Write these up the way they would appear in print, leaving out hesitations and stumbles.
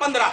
15,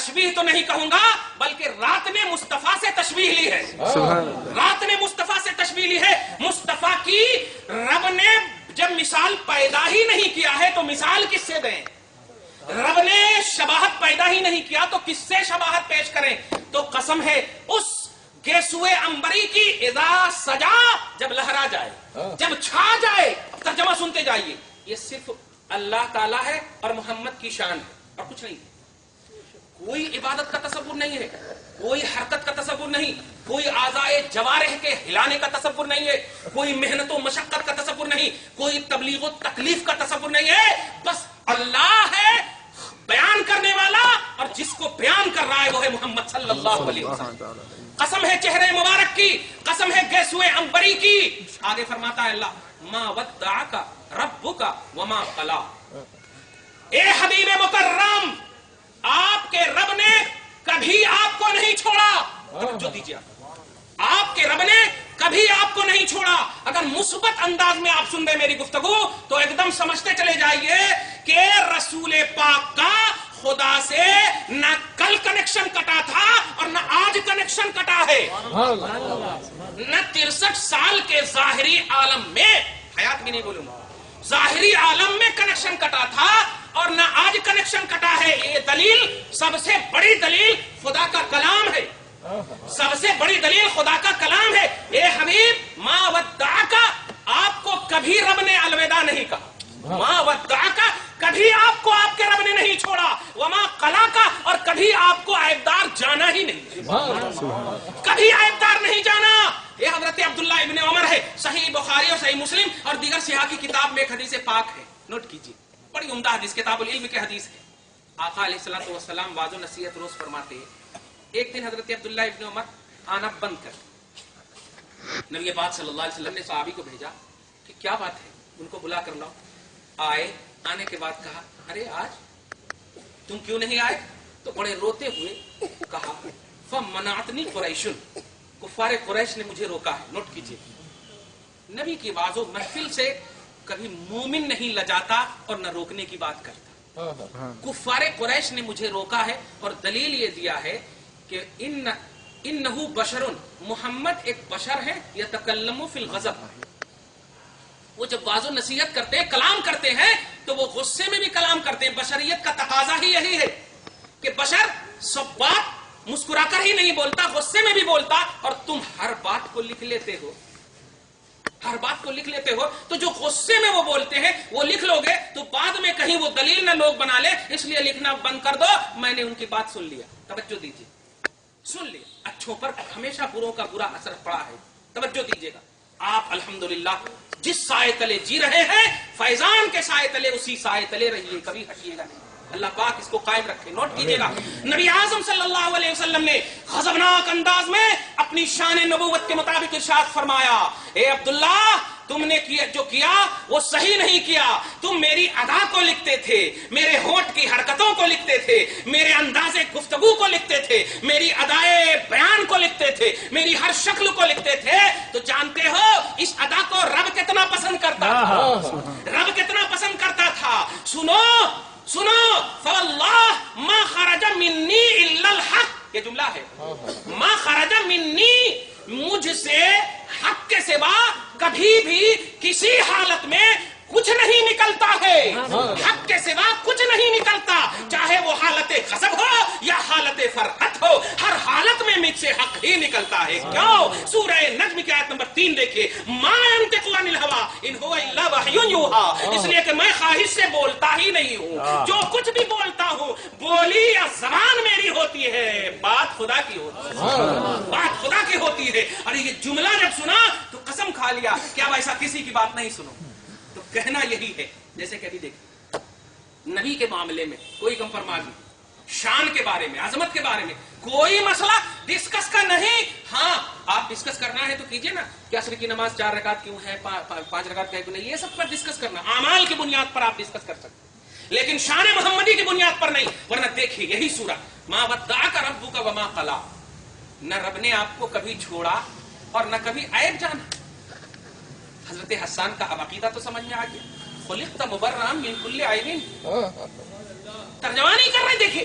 تشبیہ تو نہیں کہوں گا بلکہ رات نے مصطفیٰ سے تشبیہ لی ہے. رات نے مصطفیٰ سے تشبیہ لی ہے. مصطفیٰ کی رب نے جب مثال پیدا ہی نہیں کیا ہے تو مثال کس سے دیں؟ رب نے شباہت پیدا ہی نہیں کیا تو کس سے شباہت پیش کریں؟ تو قسم ہے اس گیسوئے عنبری کی، اذا سجا، جب لہرا جائے، جب چھا جائے. ترجمہ سنتے جائیے. یہ صرف اللہ تعالیٰ ہے اور محمد کی شان ہے اور کچھ نہیں. کوئی عبادت کا تصور نہیں ہے، کوئی حرکت کا تصور نہیں، کوئی اعضائے جوارح کے ہلانے کا تصور نہیں ہے، کوئی محنت و مشقت کا تصور نہیں، کوئی تبلیغ و تکلیف کا تصور نہیں ہے. بس اللہ ہے بیان کرنے والا، اور جس کو بیان کر رہا ہے وہ ہے محمد صلی اللہ علیہ وسلم. قسم ہے چہرے مبارک کی، قسم ہے گیسوئے عنبری کی. آگے فرماتا ہے اللہ، ما ودعک ربک وما قلی. اے حبیب مکرم، آپ کے رب نے کبھی آپ کو نہیں چھوڑا. جو دیجیے آپ کے رب نے کبھی آپ کو نہیں چھوڑا. اگر مثبت انداز میں آپ سن رہے میری گفتگو تو ایک دم سمجھتے چلے جائیے کہ رسول پاک کا خدا سے نہ کل کنیکشن کٹا تھا اور نہ آج کنیکشن کٹا ہے. نہ 63 سال کے ظاہری عالم میں، حیات بھی نہیں بولوں گا، ظاہری عالم میں کنیکشن کٹا تھا اور نہ آج کنیکشن کٹا ہے. یہ دلیل، سب سے بڑی دلیل خدا کا کلام ہے. سب سے بڑی دلیل خدا کا کلام ہے. اے حبیب، ما ودعک، آپ کو کبھی رب نے الوداع نہیں کہا. ما ودعک، کبھی آپ کو آپ کے رب نے نہیں چھوڑا. وما قلاک، اور کبھی آپ کو عیبدار جانا ہی نہیں. کبھی عیبدار نہیں جانا. یہ حضرت عبداللہ ابن عمر ہے، صحیح بخاری اور صحیح مسلم اور دیگر صحاح کی کتاب میں ایک حدیث پاک ہے. نوٹ کیجیے، بڑی عمدہ حدیث، کتاب العلم کی حدیث ہے. آقا علیہ الصلوۃ والسلام واضح نصیحت روز فرماتے ہیں. ایک دن حضرت عبداللہ ابن عمر آنا بند کر، نبی پاک صلی اللہ علیہ وسلم نے صحابی کو بھیجا کہ کیا بات ہے، ان کو بلا کر لاؤ. آئے، آنے کے بعد کہا، ارے آج تم کیوں نہیں آئے؟ تو بڑے روتے ہوئے کہا، فمنعتنی قریش، کفار قریش نے مجھے روکا ہے. نوٹ کیجیے، نبی کی واضح و محفل سے کبھی مومن نہیں لجاتا اور نہ روکنے کی بات کرتا. کفار قریش نے مجھے روکا ہے اور دلیل یہ دیا ہے کہ انہو بشر، محمد ایک بشر ہے، یتکلم فی الغضب. وہ جب واضح نصیحت کرتے ہیں، کلام کرتے ہیں تو وہ غصے میں بھی کلام کرتے ہیں. بشریت کا تقاضا ہی یہی ہے کہ بشر سب بات مسکرا کر ہی نہیں بولتا، غصے میں بھی بولتا. اور تم ہر بات کو لکھ لیتے ہو، ہر بات کو لکھ لیتے ہو. تو جو غصے میں وہ بولتے ہیں وہ لکھ لو گے تو بعد میں کہیں وہ دلیل نہ لوگ بنا لے، اس لیے لکھنا بند کر دو. میں نے ان کی بات سن لیا. توجہ دیجیے، سن لیا. اچھوں پر ہمیشہ بروں کا برا اثر پڑا ہے. توجہ دیجیے گا. آپ الحمدللہ جس سائے تلے جی رہے ہیں، فیضان کے سائے تلے، اسی سائے تلے رہیے، کبھی ہٹیے گا نہیں. اللہ پاک اس کو قائم رکھے. نوٹ کیجیے گا، نبی اعظم صلی اللہ علیہ وسلم نے غضبناک انداز میں اپنی شان نبوت کے مطابق ارشاد فرمایا، اے عبداللہ، تم نے جو کیا وہ صحیح نہیں کیا. تم میری ادا کو لکھتے تھے، میرے ہونٹ کی حرکتوں کو لکھتے تھے، میرے انداز گفتگو کو لکھتے تھے، میری ادائے بیان کو لکھتے تھے، میری ہر شکل کو لکھتے تھے. تو جانتے ہو اس ادا کو رب کتنا پسند کرتا تھا، رب کتنا پسند کرتا تھا. سنو سنو، فواللہ ما خرج منی الا الحق، یہ جملہ ہے. ما خرج منی، مجھ سے حق کے سوا کبھی بھی کسی حالت میں کچھ نہیں نکلتا ہے. حق کے سوا کچھ نہیں نکلتا، چاہے وہ حالت غضب ہو یا حالت فرحت ہو، ہر حالت میں مجھ سے حق ہی نکلتا ہے. کیوں؟ سورہ نجم کی آیت نمبر 3 دیکھیے، ما ينطق عن الهوى ان هو الا وحی یوحى. اس لیے کہ میں خواہش سے بولتا ہی نہیں ہوں. جو کچھ بھی بولتا ہوں، بولی یا زبان میری ہوتی ہے، بات خدا کی ہوتی ہے، بات خدا کی ہوتی ہے. اور یہ جملہ جب سنا تو قسم کھا لیا کہ اب ایسا کسی کی بات نہیں سنو. تو کہنا یہی ہے، جیسے کہ ابھی دیکھیں نبی کے معاملے میں کوئی کمپرمائز نہیں، شان کے بارے میں، عظمت کے بارے میں کوئی مسئلہ ڈسکس کا نہیں. ہاں آپ ڈسکس کرنا ہے تو کیجئے نا کہ عصر کی نماز 4 رکعت کیوں ہے، 5 رکعت کیوں نہیں، یہ سب پر ڈسکس کرنا، اعمال کی بنیاد پر آپ ڈسکس کر سکتے ہیں، لیکن شان محمدی کی بنیاد پر نہیں. ورنہ دیکھیے یہی سورہ، ما ودعک ربک وما قلی، نہ رب نے آپ کو کبھی چھوڑا اور نہ کبھی عیب جانا. حضرت حسان کا اب عقیدہ تو سمجھ میں آ گیا، خلقت مبرئا من کل عیب. ترجمہ نہیں کر رہے، دیکھیے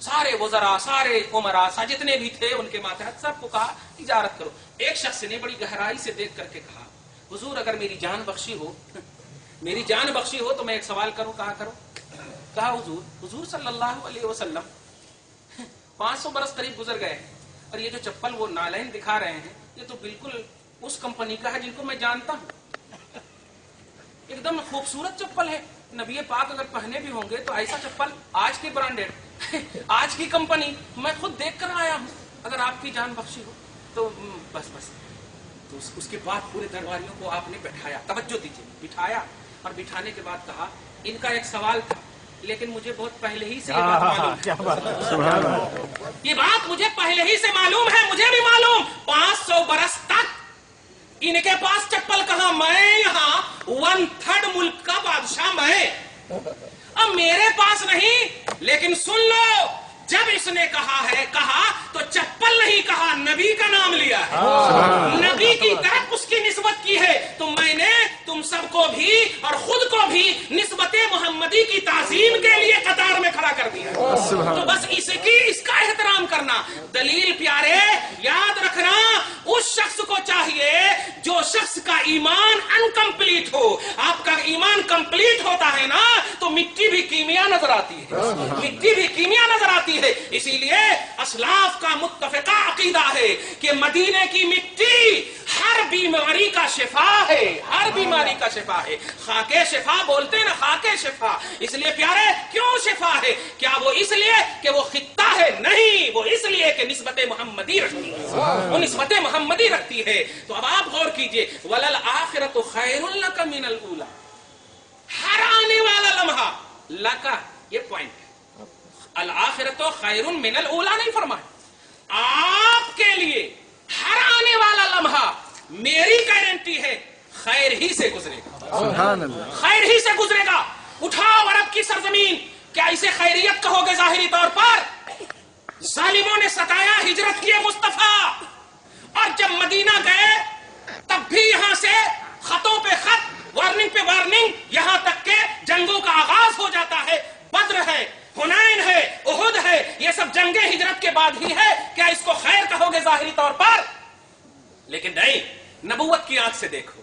سارے وزراء، سارے عمراء، جتنے بھی تھے ان کے ماتحت سب کو کہا تجارت کرو. ایک شخص نے بڑی گہرائی سے دیکھ کر کے کہا حضور اگر میری جان بخشی ہو تو میں ایک سوال کروں. کہا کرو. کہا حضور صلی اللہ علیہ وسلم 500 برس قریب گزر گئے اور یہ جو چپل وہ نالین دکھا رہے ہیں یہ تو بالکل اس کمپنی کا ہے جن کو میں جانتا ہوں. ایک دم خوبصورت چپل ہے. نبی پاک اگر پہنے بھی ہوں گے تو ایسا چپل آج کی برانڈیڈ آج کی کمپنی میں خود دیکھ کر آیا ہوں. اگر آپ کی جان بخشی ہو تو بس. تو اس کے بعد پورے درباریوں کو آپ نے بٹھایا. توجہ دیجیے. بٹھایا اور بٹھانے کے بعد کہا ان کا ایک سوال تھا لیکن مجھے بہت پہلے ہی سے یہ بات معلوم ہے. یہ بات مجھے پہلے ہی سے معلوم ہے. مجھے بھی معلوم 500 برس تک ان کے پاس چپل کہاں. میں یہاں 1/3 ملک کا بادشاہ میں. اب میرے پاس نہیں. لیکن سن لو جب اس نے کہا تو چپل نہیں کہا نبی کا نام لیا ہے. نبی کی طرف اس کی نسبت کی ہے. تو میں نے تم سب کو بھی اور خود کو بھی نسبت محمدی کی تعظیم کے لیے قطار میں کھڑا کر دیا. تو بس اس کا احترام کرنا. دلیل پیارے یاد رکھنا اس شخص کو چاہیے جو شخص کا ایمان انکمپلیٹ ہو. آپ کا ایمان کمپلیٹ ہوتا ہے نا تو مٹی بھی کیمیا نظر آتی ہے. اسی لیے اسلاف کا متفقہ عقیدہ ہے کہ مدینے کی مٹی ہر بیماری کا شفا ہے. خاکے شفا بولتے ہیں نا, خاکے شفا. اس لیے پیارے کیوں شفا ہے؟ کیا وہ اس لیے کہ وہ خطہ ہے؟ نہیں, وہ اس لیے کہ نسبت محمدی رکھتی ہے. وہ نسبت محمدی رکھتی ہے. تو اب آپ غور کیجئے وَلَلْآخِرَةُ خَيْرٌ لَكَ مِنَ الْأُولَى. ہر آنے والا لمحہ لکا, یہ پوائنٹ ہے. الآخرۃ خیر من الاولی نہیں فرمایا. آپ کے لیے ہر آنے والا لمحہ میری گارنٹی ہے خیر ہی سے گزرے گا. سبحان اللہ. خیر ہی سے گزرے گا. اٹھاؤ عرب کی سرزمین, کیا اسے خیریت کہو گے؟ ظاہری طور پر ظالموں نے ستایا, ہجرت کیے مصطفیٰ, اور جب مدینہ گئے تب بھی یہاں سے خطوں پہ خط, وارننگ پہ وارننگ, یہاں تک کہ جنگوں کا آغاز ہو جاتا ہے. بدر ہے, حنین ہے, احد ہے, یہ سب جنگیں ہجرت کے بعد ہی ہے. کیا اس کو خیر کہو گے ظاہری طور پر؟ لیکن نہیں, نبوت کی آنکھ سے دیکھو,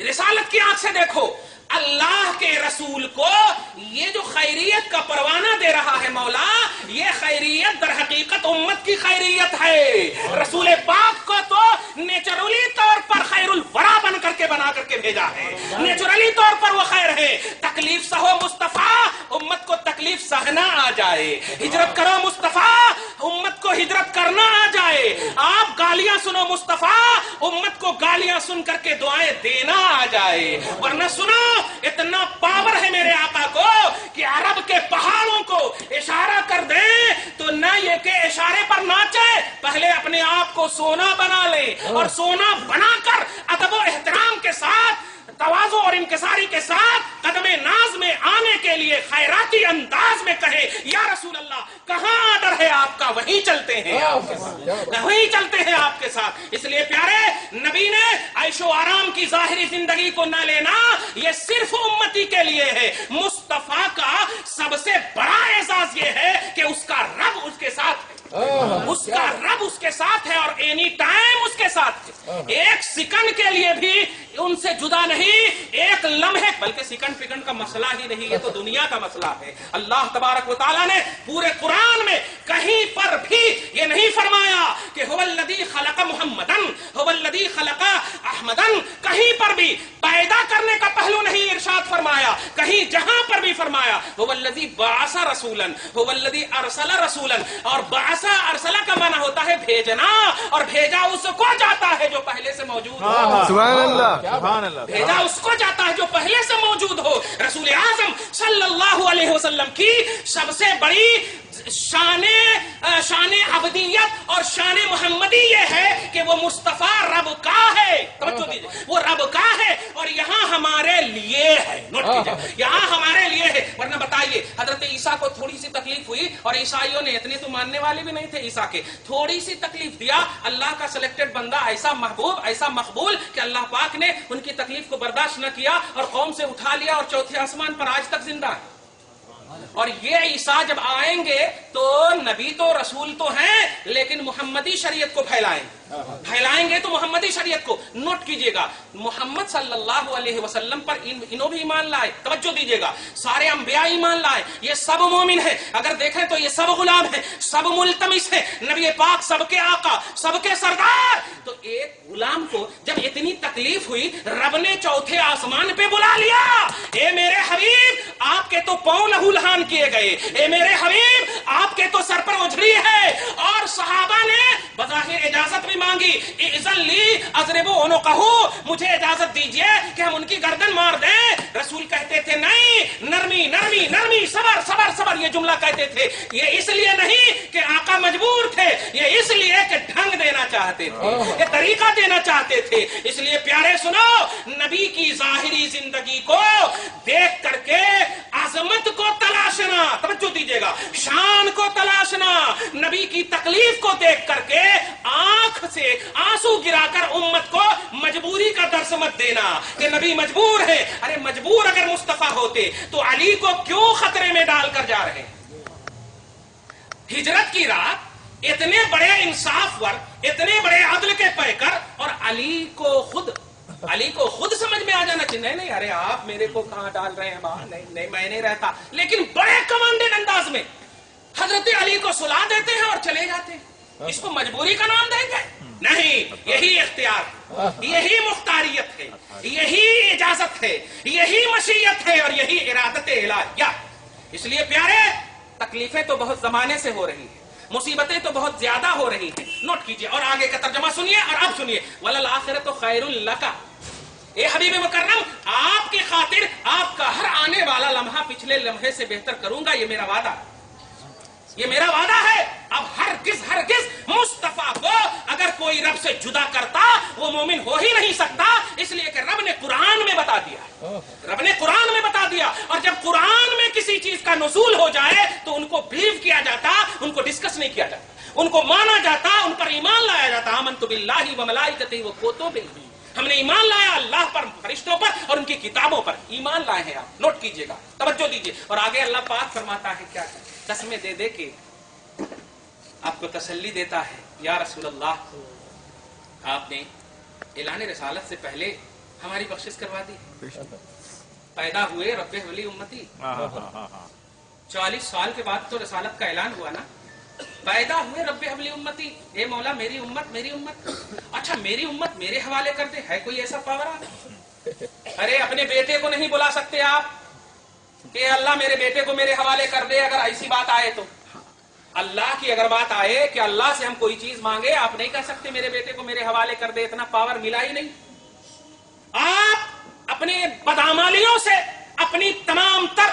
رسالت کی آنکھ سے دیکھو. اللہ کے رسول کو یہ جو خیریت کا پروانہ دے رہا ہے مولا, یہ خیریت در حقیقت امت کی خیریت ہے. رسول پاک کو تو نیچرلی طور پر خیر الورا بنا کر کے بھیجا ہے. نیچرلی طور پر وہ خیر ہے. تکلیف سہو مصطفیٰ, امت کو تکلیف سہنا آ جائے. ہجرت کرو مصطفیٰ, امت کو ہجرت کرنا آ جائے. آپ گالیاں سنو مصطفیٰ, امت کو گالیاں سن کر کے دعائیں دینا آ جائے. ورنہ سنو, اتنا پاور ہے میرے آقا کو کہ عرب کے پہاڑوں کو اشارہ کر دیں تو نہ یہ کہ اشارے پر ناچے, پہلے اپنے آپ کو سونا بنا لیں, اور سونا بنا کر ادب و احترام کے ساتھ, تواضع اور انکساری کے ساتھ قدم ناز میں آنے کے لیے خیراتی انداز میں کہے یا رسول اللہ کہاں آرڈر ہے آپ کا, وہیں چلتے ہیں آپ کے ساتھ, وہیں چلتے ہیں آپ کے ساتھ. اس لیے پیارے نبی نے عیش و آرام کی ظاہری زندگی کو نہ لینا, یہ صرف امتی کے لیے ہے. مصطفیٰ کا سب سے بڑا اعزاز یہ ہے کہ اس کا رب اس کے ساتھ ہے, اس کا رب اس کے ساتھ ہے, اور اینی ٹائم اس کے ساتھ ہے. ایک سیکنڈ کے لیے بھی ان سے جدا نہیں, ایک لمحے, بلکہ سیکنڈ فیکنڈ کا مسئلہ ہی نہیں, یہ تو دنیا کا مسئلہ ہے. اللہ تبارک و تعالیٰ نے پورے قرآن میں کہیں پر بھی یہ نہیں فرمایا کہ هو الذی خلق محمدن, هو الذی خلق احمدن. کہیں پر بھی پیدا کرنے کا پہلو نہیں ارشاد فرمایا. کہیں جہاں پر بھی فرمایا هو الذی بعث رسولا, هو الذی ارسل رسولا. اور بعث ارسلہ کا معنی ہوتا ہے بھیجنا, اور بھیجا اس کو جاتا ہے جو پہلے سے موجود ہو. سبحان اللہ, سبحان اللہ. بھیجا اس کو جاتا ہے جو پہلے سے موجود ہو. رسول اعظم صلی اللہ علیہ وسلم کی سب سے بڑی شان عبدیت اور شان محمدی یہ ہے کہ وہ مصطفیٰ رب کا ہے. توجہ دیجیے, وہ رب کا ہے اور یہاں ہمارے لیے ہے. نوٹ کیجیے, یہاں ہمارے لیے ہے. ورنہ بتائیے حضرت عیسیٰ کو تھوڑی سی تکلیف ہوئی, اور عیسائیوں نے, اتنے تو ماننے والے بھی نہیں تھے عیسیٰ کے, تھوڑی سی تکلیف دیا. اللہ کا سلیکٹڈ بندہ ایسا محبوب, ایسا مقبول کہ اللہ پاک نے ان کی تکلیف کو برداشت نہ کیا اور قوم سے اٹھا لیا, اور چوتھے آسمان پر آج تک زندہ ہے. اور یہ عیسیٰ جب آئیں گے تو نبی تو رسول تو ہیں لیکن محمدی شریعت کو پھیلائیں گے تو محمدی شریعت کو. نوٹ کیجئے گا, محمد صلی اللہ علیہ وسلم پر انہوں بھی ایمان لائے, توجہ دیجئے گا, سارے انبیاء ایمان لائے, یہ سب مومن ہیں. اگر دیکھیں تو یہ سب غلام ہیں, سب ملتمس ہیں, نبی پاک سب کے آقا, سب کے سردار. تو ایک غلام کو جب اتنی تکلیف ہوئی, رب نے چوتھے آسمان پہ بلا لیا, اے میرے حبیب آپ کے تو پاؤں لہو لہان کیے گئے, اے میرے حبیب آپ کے تو سر پر اجڑی ہے. اور صحابہ نے بظاہر اجازت بھی مانگی, اذن لی اضربوا عنقہ, مجھے اجازت دیجئے کہ ہم ان کی گردن مار دیں. رسول کہتے تھے نہیں, نرمی نرمی نرمی, صبر صبر صبر, یہ جملہ کہتے تھے. یہ اس لیے نہیں کہ آقا مجبور تھے, یہ اس لیے کہ ڈھنگ دینا چاہتے تھے, یہ طریقہ دینا چاہتے تھے. اس لیے پیارے سنو, نبی کی ظاہری زندگی کو دیکھ کر کے عظمت کو تلاشنا, توجہ دیجئے گا, شان کو تلاشنا, نبی کی تکلیف کو دیکھ کر کے آنکھ سے آنسو گرا کر امت کو مجبوری کا درس مت دینا کہ نبی مجبور ہے. ارے مجبور اگر مصطفیٰ ہوتے تو علی کو کیوں خطرے میں ڈال کر جا رہے ہیں؟ ہجرت کی رات اتنے بڑے انصاف ور, اتنے بڑے عدل کے پیکر, اور علی کو خود سمجھ میں آ جانا چاہیے, نہیں ارے آپ میرے کو کہاں ڈال رہے ہیں, نہیں میں نہیں رہتا. لیکن بڑے کمانڈنٹ انداز میں حضرت علی کو سلا دیتے ہیں اور چلے جاتے ہیں. اس کو مجبوری کا نام دیں گے؟ نہیں, یہی اختیار ہے, یہی مختاریت ہے, یہی اجازت ہے, یہی مشیت ہے, اور یہی ارادت الہیہ. اس لیے پیارے, تکلیفیں تو بہت زمانے سے ہو رہی ہیں, مصیبتیں تو بہت زیادہ ہو رہی ہیں. نوٹ کیجئے اور آگے کا ترجمہ سنیے, اور اب سنیے, وَلَلْآخِرَةُ خَيْرٌ لَكَ, اے حبیب مکرم آپ کی خاطر آپ کا ہر آنے والا لمحہ پچھلے لمحے سے بہتر کروں گا, یہ میرا وعدہ ہے, یہ میرا وعدہ ہے. اب ہرگز مصطفیٰ کو اگر کوئی رب سے جدا کرتا وہ مومن ہو ہی نہیں سکتا, اس لیے کہ رب نے قرآن میں بتا دیا, اور جب قرآن میں کسی چیز کا نزول ہو جائے تو ان کو بلیو کیا جاتا, ان کو ڈسکس نہیں کیا جاتا, ان کو مانا جاتا, ان پر ایمان لایا جاتا. آمنت باللہ وملائکتہ وکتبہ, ہم نے ایمان لایا اللہ پر, فرشتوں پر, اور ان کی کتابوں پر ایمان لائے ہیں. آپ نوٹ کیجئے گا, توجہ دیجئے. اور آگے اللہ پاک فرماتا ہے کیا, قسمیں دے دے کے آپ کو تسلی دیتا ہے, یا رسول اللہ آپ نے اعلان رسالت سے پہلے ہماری بخشش کروا دی. پیدا ہوئے رب ولی امتی, 40 سال کے بعد تو رسالت کا اعلان ہوا نا. پیدا ہوئے رب ولی امتی, اے مولا میری امت, اچھا میری امت میرے حوالے کر دے, ہے کوئی ایسا پاور آپ؟ ارے اپنے بیٹے کو نہیں بلا سکتے آپ کہ اللہ میرے بیٹے کو میرے حوالے کر دے. اگر ایسی بات آئے تو اللہ کی اگر بات آئے کہ اللہ سے ہم کوئی چیز مانگے, آپ نہیں کہہ سکتے میرے بیٹے کو میرے حوالے کر دے, اتنا پاور ملا ہی نہیں. آپ اپنے بدعمالیوں سے, اپنی تمام تر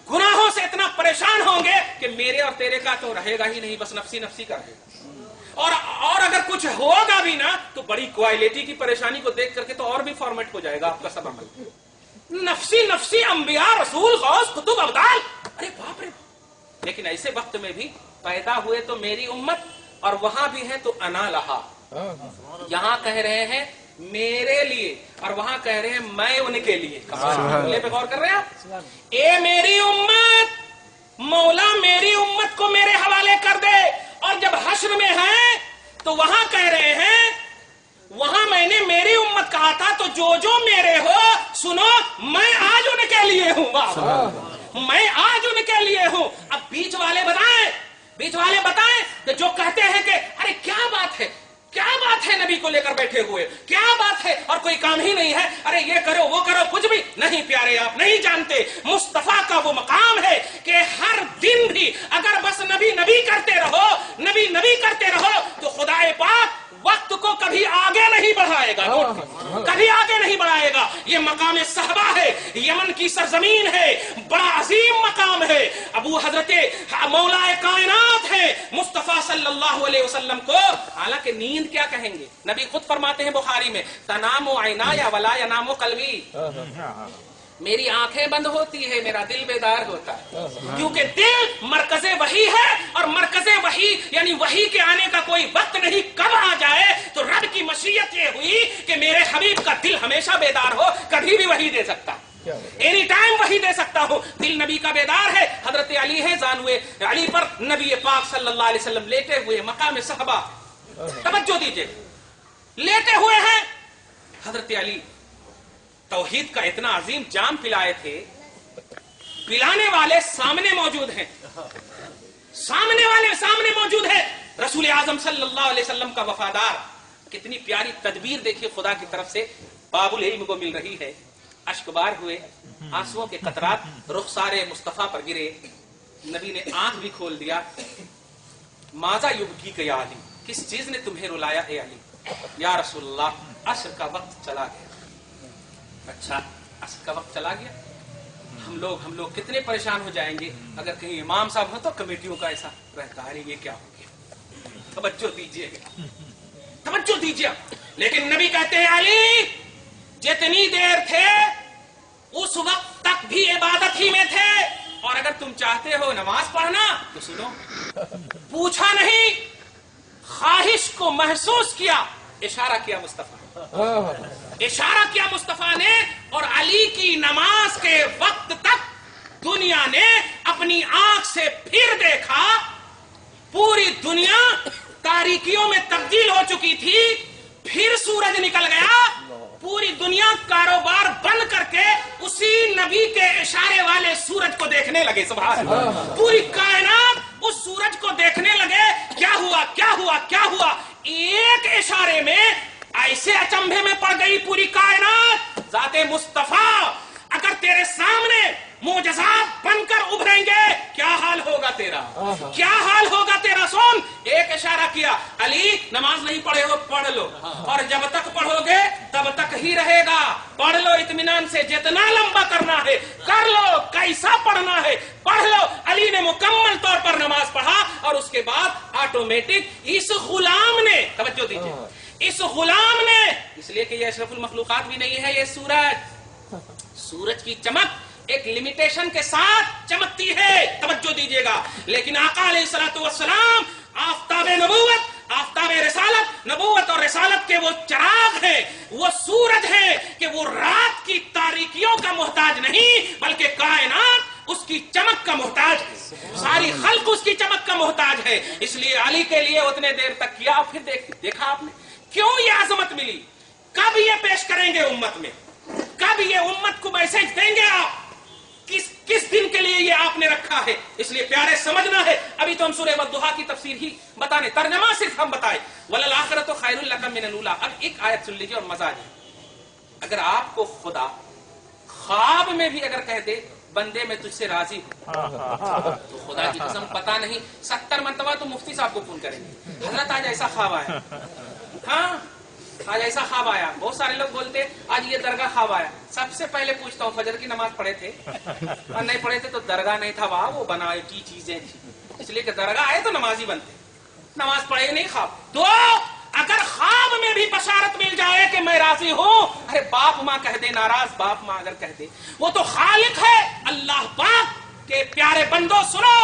گناہوں سے اتنا پریشان ہوں گے کہ میرے اور تیرے کا تو رہے گا ہی نہیں, بس نفسی نفسی کا رہے گا. اور اگر کچھ ہوگا بھی نا تو بڑی کوالٹی کی پریشانی کو دیکھ کر کے تو اور بھی فارمیٹ ہو جائے گا آپ کا سب عمل. نفسی انبیاء, رسول, غوث, قطب, ابدال, ارے باپ رے. لیکن ایسے وقت میں بھی پیدا ہوئے تو میری امت, اور وہاں بھی ہے تو انا لہا. یہاں کہہ رہے ہیں میرے لیے, اور وہاں کہہ رہے ہیں میں ان کے لیے. پہ غور کر رہے ہیں آپ, اے میری امت, مولا میری امت کو میرے حوالے کر دے. اور جب حشر میں ہے تو وہاں کہہ رہے ہیں, وہاں میں نے میری امت کہا تھا تو جو میرے ہو سنو, میں آج ان کے لیے ہوں, میں آج ان کے لیے ہوں. اب بیچ والے بتائیں کہ جو کہتے ہیں کہ ارے کیا بات ہے نبی کو لے کر بیٹھے ہوئے, کیا بات ہے, اور کوئی کام ہی نہیں ہے, ارے یہ کرو وہ کرو, کچھ بھی نہیں. پیارے آپ نہیں جانتے مصطفیٰ کا وہ مقام ہے کہ ہر دن بھی اگر بس نبی کرتے رہو تو خدا پاک وقت کو کبھی آگے نہیں بڑھائے گا, کبھی آگے نہیں بڑھائے گا. یہ مقام صحبہ ہے, یمن کی سرزمین ہے, بڑا عظیم مقام ہے. ابو حضرت مولا کائنات ہے مصطفیٰ صلی اللہ علیہ وسلم کو. حالانکہ نیند کیا کہیں گے, نبی خود فرماتے ہیں بخاری میں, تنام عینایا ولا ینام قلبی, میری آنکھیں بند ہوتی ہے میرا دل بیدار ہوتا ہے, کیونکہ دل مرکز وحی ہے, اور مرکز وحی یعنی وحی کے آنے کا کوئی وقت نہیں, کب آ جائے. تو رب کی مشیت یہ ہوئی کہ میرے حبیب کا دل ہمیشہ بیدار ہو, کبھی بھی وحی دے سکتا. اینی ٹائم وہی دے سکتا ہوں. دل نبی کا بیدار ہے. حضرت علی ہے, زانوے علی پر نبی پاک صلی اللہ علیہ وسلم لیٹے ہوئے مقام صحابہ. توجہ دیجئے, لیٹے ہوئے ہیں. حضرت علی توحید کا اتنا عظیم جام پلائے تھے, پلانے والے سامنے موجود ہیں, سامنے موجود ہے. رسول اعظم صلی اللہ علیہ وسلم کا وفادار. کتنی پیاری تدبیر دیکھیے خدا کی طرف سے باب العلم کو مل رہی ہے. اشک بار ہوئے, آنسوؤں کے قطرات رخسار مصطفیٰ پر گرے. نبی نے آنکھ بھی کھول دیا. ماذا یبکیک یا علی, کس چیز نے تمہیں رلایا اے علی؟ یا رسول اللہ, عصر کا وقت چلا گیا. اچھا, عصر کا وقت چلا گیا. ہم لوگ کتنے پریشان ہو جائیں گے اگر کہیں امام صاحب ہو تو کمیٹیوں کا ایسا رہتا ہے, یہ کیا ہو گیا. توجہ دیجیے گا, توجہ دیجیے. لیکن نبی کہتے ہیں علی جتنی دیر تھے اس وقت تک بھی عبادت ہی میں تھے, اور اگر تم چاہتے ہو نماز پڑھنا تو سنو. پوچھا نہیں, خواہش کو محسوس کیا, اشارہ کیا مصطفیٰ, اشارہ کیا مصطفیٰ نے. اور علی کی نماز کے وقت تک دنیا نے اپنی آنکھ سے پھر دیکھا. پوری دنیا تاریکیوں میں تبدیل ہو چکی تھی, پھر سورج نکل گیا. پوری دنیا کاروبار بند کر کے اسی نبی کے اشارے والے سورج کو دیکھنے لگے. سبحان اللہ, پوری کائنات اس سورج کو دیکھنے لگے. کیا ہوا, کیا ہوا, کیا ہوا؟ ایک اشارے میں ایسے اچنبھے میں پڑ گئی پوری کائنات. ذات مصطفیٰ اگر تیرے سامنے معجزات بن کر ابھریں گے کیا حال ہوگا تیرا, کیا حال ہوگا تیرا. سن, ایک اشارہ کیا, علی نماز نہیں پڑھے ہو پڑھ لو, اور جب تک پڑھو گے تب تک ہی رہے گا. پڑھ لو اطمینان سے, جتنا لمبا کرنا ہے کر لو, کیسا پڑھنا ہے پڑھ لو. علی نے مکمل طور پر نماز پڑھا, اور اس کے بعد آٹومیٹک اس غلام نے, توجہ دیجیے, اس غلام نے, اس لیے کہ یہ اشرف المخلوقات بھی نہیں ہے, یہ سورج کی چمک ایک لمیٹیشن کے ساتھ چمکتی ہے. توجہ دیجیے گا. لیکن آقا علیہ الصلوۃ والسلام آفتاب نبوت, آفتاب رسالت, نبوت اور رسالت کے وہ چراغ ہیں, وہ سورج ہیں کہ وہ رات کی تاریکیوں کا محتاج نہیں بلکہ کائنات اس کی چمک کا محتاج ہے. ساری خلق اس کی چمک کا محتاج ہے. اس لیے علی کے لیے اتنے دیر تک کیا. پھر دیکھا آپ نے کیوں یہ عظمت ملی. کب یہ پیش کریں گے امت میں, کب یہ امت کو میسج دیں گے آپ, کس دن کے لیے یہ آپ نے رکھا ہے. اس لیے پیارے سمجھنا ہے. ابھی تو ہم سورہ والضحیٰ کی تفسیر ہی بتانے, ترجمہ صرف ہم بتائے. وَلَلْآخِرَةُ خَيْرٌ لَكَ مِنَ الْأُولَىٰ. اب ایک آیت سن لیجیے اور مزہ آ جائے. اگر آپ کو خدا خواب میں بھی اگر کہہ دے بندے میں تجھ سے راضی ہوں, تو خدا کی قسم پتا نہیں 70 مرتبہ تو مفتی صاحب کو فون کریں گے, حضرت آج ایسا خواب آیا. ہاں, آج ایسا خواب آیا. بہت سارے لوگ بولتے آج یہ درگاہ خواب آیا. سب سے پہلے پوچھتا ہوں فجر کی نماز پڑھے تھے, اور نہیں پڑھے تھے تو درگاہ نہیں تھا, وہاں وہ بنائی کی چیزیں تھی. اس لیے کہ درگاہ آئے تو نماز ہی بنتے, نماز پڑھے نہیں خواب. تو اگر خواب میں بھی بشارت مل جائے کہ میں راضی ہوں, ارے باپ ماں کہہ دے, ناراض باپ ماں اگر کہہ دے, وہ تو خالق ہے اللہ پاک کے پیارے بندو. سنو,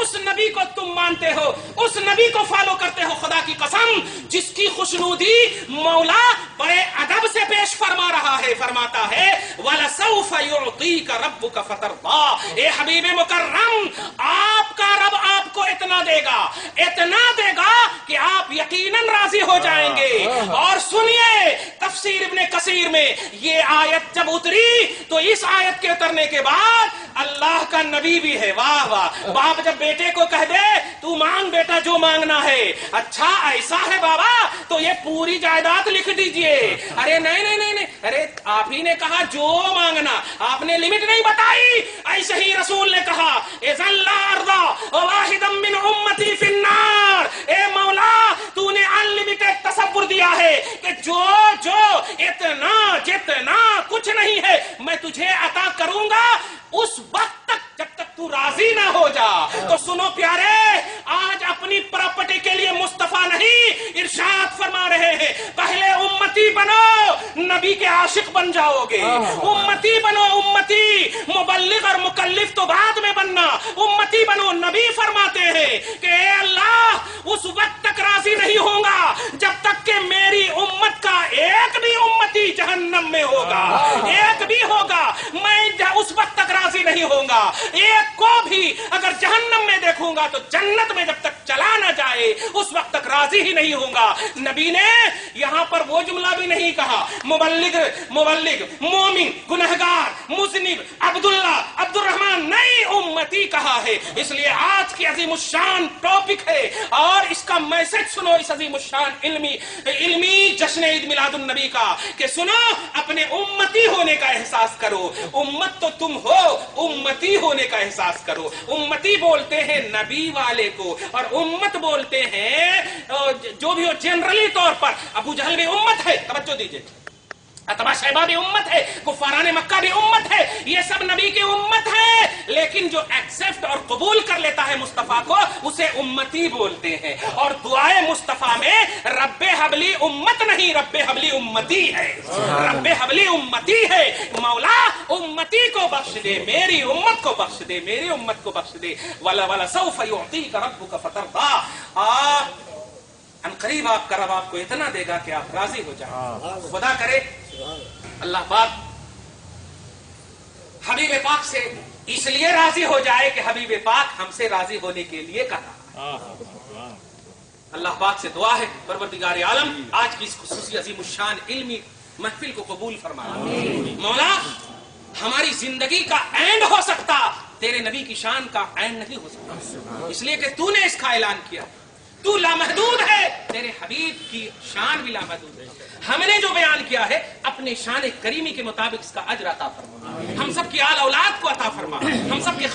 اس نبی کو تم مانتے ہو, اس نبی کو فالو کرتے ہو, خدا کی قسم جس کی خوشنودی مولا بڑے ادب سے پیش فرما رہا ہے. فرماتا ہے وَلَسَوْفَ يُعْطِيكَ رَبُّكَ فَتَرْضَىٰ. اے حبیب مکرم, آپ کا رب آپ کو اتنا دے گا, اتنا دے گا کہ آپ یقیناً راضی ہو جائیں گے. اور سنیے تفسیر ابن کثیر میں یہ آیت جب اتری تو اس آیت کے اترنے کے بعد اللہ کا نبی بھی ہے. واہ واہ. باپ جب بیٹے کو کہہ دے تو مانگ بیٹا جو مانگنا ہے, اچھا ایسا ہے بابا تو یہ پوری جائیداد لکھ دیجئے. ارے نہیں نہیں نہیں نہیں, ارے آپ ہی نے کہا جو مانگنا, آپ نے لمٹ نہیں بتائی. ایسے ہی رسول نے کہا اذا لا ارضى واحدا من امتی فی النار. اے مولا تو نے انلمیٹڈ تصور دیا ہے کہ جو اتنا جتنا کچھ نہیں ہے میں تجھے عطا کروں گا اس وقت تک جب تک تو راضی نہ ہو جا. تو سنو پیارے, آج اپنی پراپرٹی کے لیے مصطفیٰ نہیں ارشاد فرما رہے ہیں پہلے امتی بنو, نبی کے عاشق بن جاؤ گے. امتی بنو, امتی. مبلغ اور مکلف تو بعد میں بننا, امتی بنو. نبی فرماتے ہیں کہ اے اللہ اس وقت تک راضی نہیں ہوں گا جب تک کہ میری امت کا ایک بھی امتی جہنم میں ہوگا, ایک بھی ہوگا. میں اس وقت تک راضی نہیں ہوں گا، ایک کو بھی اگر جہنم میں دیکھوں گا تو جنت میں جب تک چلا نہ جائے اس وقت تک راضی ہی نہیں ہوں گا۔ نبی نے یہاں پر وہ جملہ بھی نہیں کہا مبلغ مومن گنہگار مذنب عبداللہ عبد الرحمن، نئی امتی کہا ہے۔ اس لیے آج کی عظیم الشان ٹاپک ہے اور اس کا میسج سنو، اس عظیم الشان علمی جشن عید میلاد النبی کا، کہ سنو اپنے امتی ہونے کا احساس کرو۔ امت تو تم ہو، امتی ہونے کا احساس کرو۔ امتی بولتے ہیں نبی والے کو، اور امت بولتے ہیں جو بھی ہو جنرلی طور پر۔ ابو جہل بھی امت ہے، توجہ دیجئے، اتبا شیبہ بھی امت ہے، کفاران مکہ بھی امت ہے، یہ سب نبی کی امت ہے، لیکن جو ایکسپٹ اور قبول کر لیتا ہے مصطفیٰ کو اسے امتی بولتے ہیں۔ اور دعائے مصطفیٰ میں رب حبلی امت نہیں، رب حبلی امتی ہے، رب حبلی امتی ہے۔ مولا امتی کو بخش دے، میری امت کو بخش دے، میری امت کو بخش دے۔ وَلَسَوْفَ يُعْطِيكَ رَبُّكَ فَتَرْضَىٰ، ان قریب آپ کا رب آپ کو اتنا دے گا کہ آپ راضی ہو جائیں۔ خدا کرے اللہ پاک حبیب پاک سے اس لیے راضی ہو جائے کہ حبیب پاک ہم سے راضی ہونے کے لیے کہا۔ اللہ پاک سے دعا ہے پروردگار عالم آج کی اس خصوصی عظیم الشان علمی محفل کو قبول فرما۔ مولا ہماری زندگی کا اینڈ ہو سکتا، تیرے نبی کی شان کا اینڈ نہیں ہو سکتا، اس لیے کہ تو نے اس کا اعلان کیا، تو لامحدود ہے، تیرے حبیب کی شان بھی لامحدود ہے۔ ہم نے جو بیان کیا ہے اپنے شان کریمی کے مطابق اس کا اجر عطا فرما، ہم سب کی آل اولاد کو عطا فرما، ہم سب کے